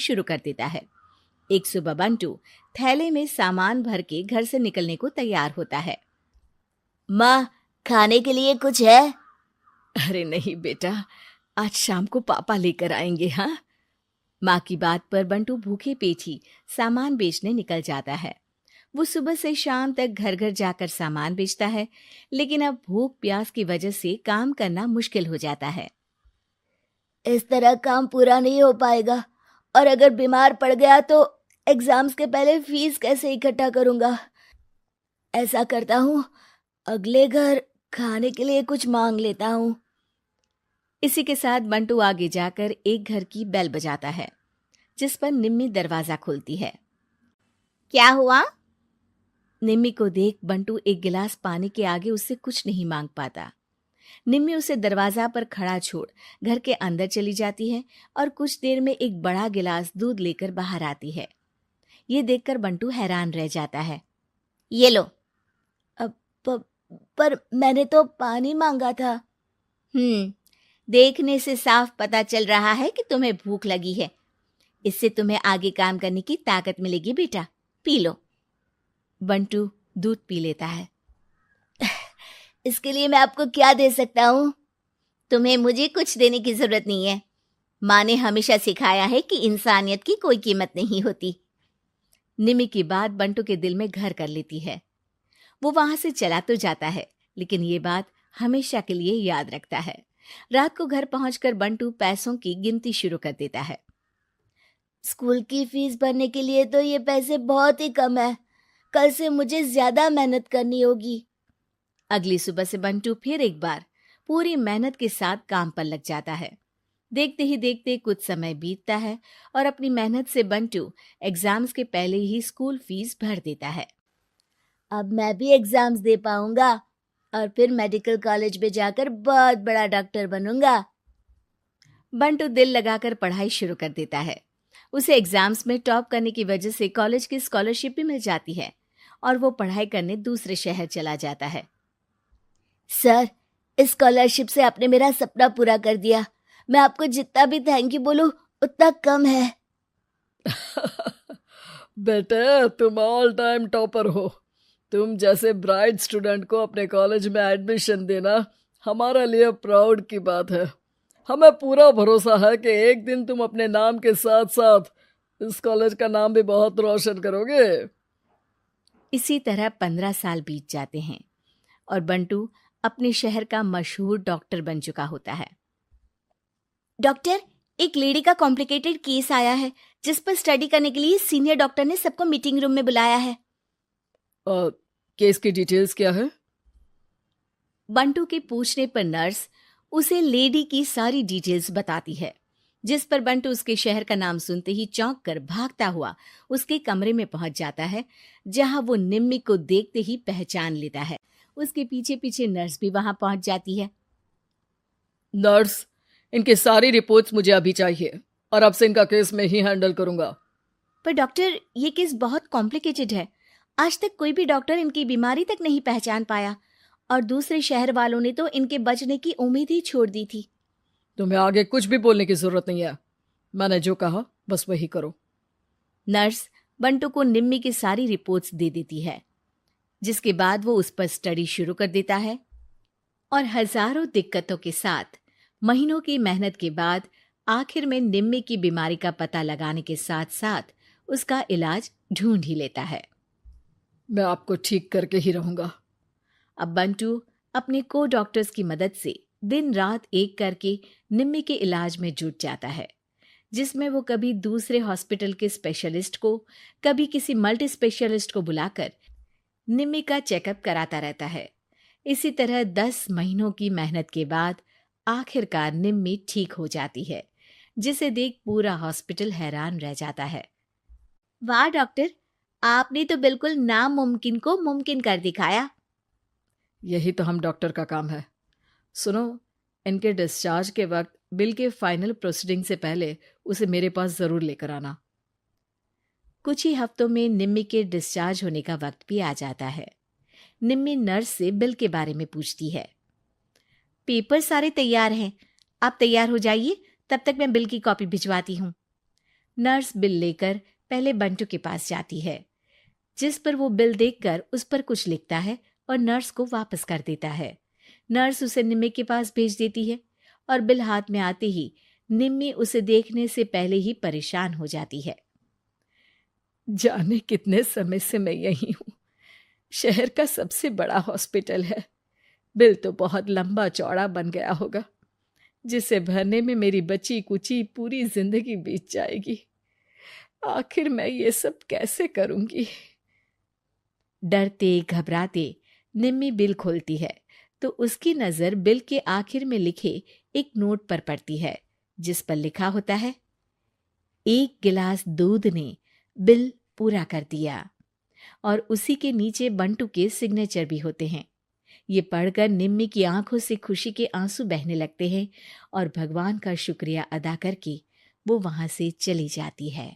शुरू कर देता है। एक सुबह बंटू थैले में सामान भर के घर से निकलने को तैयार होता है। माँ, खाने के लिए कुछ है? अरे नहीं बेटा, आज शाम को पापा लेकर आएंगे। हाँ। माँ की बात पर बंटू भूखे पेट ही सामान बेचने निकल जाता है। वो सुबह से शाम तक घर घर जाकर सामान बेचता है, लेकिन अब भूख प्यास की वजह से काम करना मुश्किल हो जाता है। इस तरह काम पूरा नहीं हो पाएगा, और अगर बीमार पड़ गया तो एग्जाम्स के पहले फीस कैसे इकट्ठा करूंगा? ऐसा करता हूँ, अगले घर खाने के लिए कुछ मांग लेता हूँ। इसी के साथ बंटू आगे जाकर एक घर की बेल बजाता है, जिस पर निम्मी दरवाजा खोलती है। क्या हुआ? निम्मी को देख बंटू एक गिलास पानी के आगे उससे कुछ नहीं मांग पाता। निम्मी उसे दरवाजा पर खड़ा छोड़ घर के अंदर चली जाती है और कुछ देर में एक बड़ा गिलास दूध लेकर बाहर आती है। ये देखकर बंटू हैरान रह जाता है। ये लो। पर मैंने तो पानी मांगा था। देखने से साफ पता चल रहा है कि तुम्हें भूख लगी है। इससे तुम्हें आगे काम करने की ताकत मिलेगी बेटा, पी लो। बंटू दूध पी लेता है। इसके लिए मैं आपको क्या दे सकता हूँ? तुम्हें मुझे कुछ देने की जरूरत नहीं है। माँ ने हमेशा सिखाया है कि इंसानियत की कोई कीमत नहीं होती। निमी की बात बंटू के दिल में घर कर लेती है। वो वहां से चला तो जाता है, लेकिन ये बात हमेशा के लिए याद रखता है। रात को घर पहुंचकर बंटू पैसों की गिनती शुरू कर देता है। स्कूल की फीस भरने के लिए तो ये पैसे बहुत ही कम है। कल से मुझे ज्यादा मेहनत करनी होगी। अगली सुबह से बंटू फिर एक बार पूरी मेहनत के साथ काम पर लग जाता है। देखते ही देखते कुछ समय बीतता है और अपनी मेहनत से बंटू एग्जाम्स के पहले ही स्कूल फीस भर देता है। अब मैं भी एग्जाम्स दे पाऊंगा और फिर मेडिकल कॉलेज में जाकर बहुत बड़ा डॉक्टर बनूंगा। बंटू दिल लगाकर पढ़ाई शुरू कर देता है। उसे एग्जाम्स में टॉप करने की वजह से कॉलेज की स्कॉलरशिप भी मिल जाती है और वो पढ़ाई करने दूसरे शहर चला जाता है। सर, इस स्कॉलरशिप से आपने मेरा सपना पूरा कर दिया। मैं आपको जितना भी थैंक यू बोलूं उतना कम है। बेटे, तुम ऑल टाइम टॉपर हो। तुम जैसे ब्राइट स्टूडेंट को अपने कॉलेज में एडमिशन देना हमारे लिए प्राउड की बात है। हमें पूरा भरोसा है कि एक दिन तुम अपने नाम के साथ साथ इस कॉलेज का नाम भी बहुत रोशन करोगे। इसी तरह 15 साल बीत जाते हैं और बंटू अपने शहर का मशहूर डॉक्टर बन चुका होता है। डॉक्टर, एक लेडी का कॉम्प्लिकेटेड केस आया है जिस पर स्टडी करने के लिए सीनियर डॉक्टर ने सबको मीटिंग रूम में बुलाया है। केस की डिटेल्स क्या है? बंटू के पूछने पर नर्स उसे लेडी की सारी डिटेल्स बताती है, जिस पर बंटू उसके शहर का नाम सुनते ही चौंक कर भागता हुआ उसके कमरे में पहुंच जाता है, जहां वो निम्मी को देखते ही पहचान लेता है। उसके पीछे पीछे नर्स भी वहां पहुंच जाती है। नर्स, इनकी सारी रिपोर्ट्स मुझे अभी चाहिए और अब से इनका केस मैं ही हैंडल करूंगा। पर डॉक्टर, ये केस बहुत कॉम्प्लिकेटेड है। आज तक कोई भी डॉक्टर इनकी बीमारी तक नहीं पहचान पाया और दूसरे शहर वालों ने तो इनके बचने की उम्मीद ही छोड़ दी थी। तुम्हें आगे कुछ भी बोलने की जरूरत नहीं है। मैंने जो कहा बस वही करो। नर्स बंटू को निम्मी की सारी रिपोर्ट्स दे देती है, जिसके बाद वो उस पर स्टडी शुरू कर देता है और हजारों दिक्कतों के साथ महीनों की मेहनत के बाद आखिर में निम्मी की बीमारी का पता लगाने के साथ साथ उसका इलाज ढूंढ ही लेता है। मैं आपको ठीक करके ही रहूंगा। अब बंटू अपने को डॉक्टर्स की मदद से दिन रात एक करके निम्मी के इलाज में जुट जाता है, जिसमें वो कभी दूसरे हॉस्पिटल के स्पेशलिस्ट को, कभी किसी मल्टी स्पेशलिस्ट को बुलाकर निम्मी का चेकअप कराता रहता है। इसी तरह 10 महीनों की मेहनत के बाद आखिरकार निम्मी ठीक हो जाती है, जिसे देख पूरा हॉस्पिटल हैरान रह जाता है। वाह डॉक्टर, आपने तो बिल्कुल नामुमकिन को मुमकिन कर दिखाया। यही तो हम डॉक्टर का काम है। सुनो, इनके डिस्चार्ज के वक्त बिल के फाइनल प्रोसीडिंग से पहले उसे मेरे पास जरूर लेकर आना। कुछ ही हफ्तों में निम्मी के डिस्चार्ज होने का वक्त भी आ जाता है। निम्मी नर्स से बिल के बारे में पूछती है। पेपर सारे तैयार हैं, आप तैयार हो जाइए, तब तक मैं बिल की कॉपी भिजवाती हूँ। नर्स बिल लेकर पहले बंटू के पास जाती है, जिस पर वो बिल देखकर उस पर कुछ लिखता है और नर्स को वापस कर देता है। नर्स उसे निम्मी के पास भेज देती है और बिल हाथ में आते ही निम्मी उसे देखने से पहले ही परेशान हो जाती है। जाने कितने समय से मैं यही हूँ। शहर का सबसे बड़ा हॉस्पिटल है। बिल तो बहुत लंबा चौड़ा बन गया होगा, जिसे भरने में मेरी बची कुची पूरी जिंदगी बीत जाएगी। आखिर मैं ये सब कैसे करूंगी? डरते घबराते निम्मी बिल खोलती है तो उसकी नजर बिल के आखिर में लिखे एक नोट पर पड़ती है, जिस पर लिखा होता है, 1 गिलास दूध ने बिल पूरा कर दिया। और उसी के नीचे बंटू के सिग्नेचर भी होते हैं। ये पढ़कर निम्मी की आंखों से खुशी के आंसू बहने लगते हैं और भगवान का शुक्रिया अदा करके वो वहां से चली जाती है।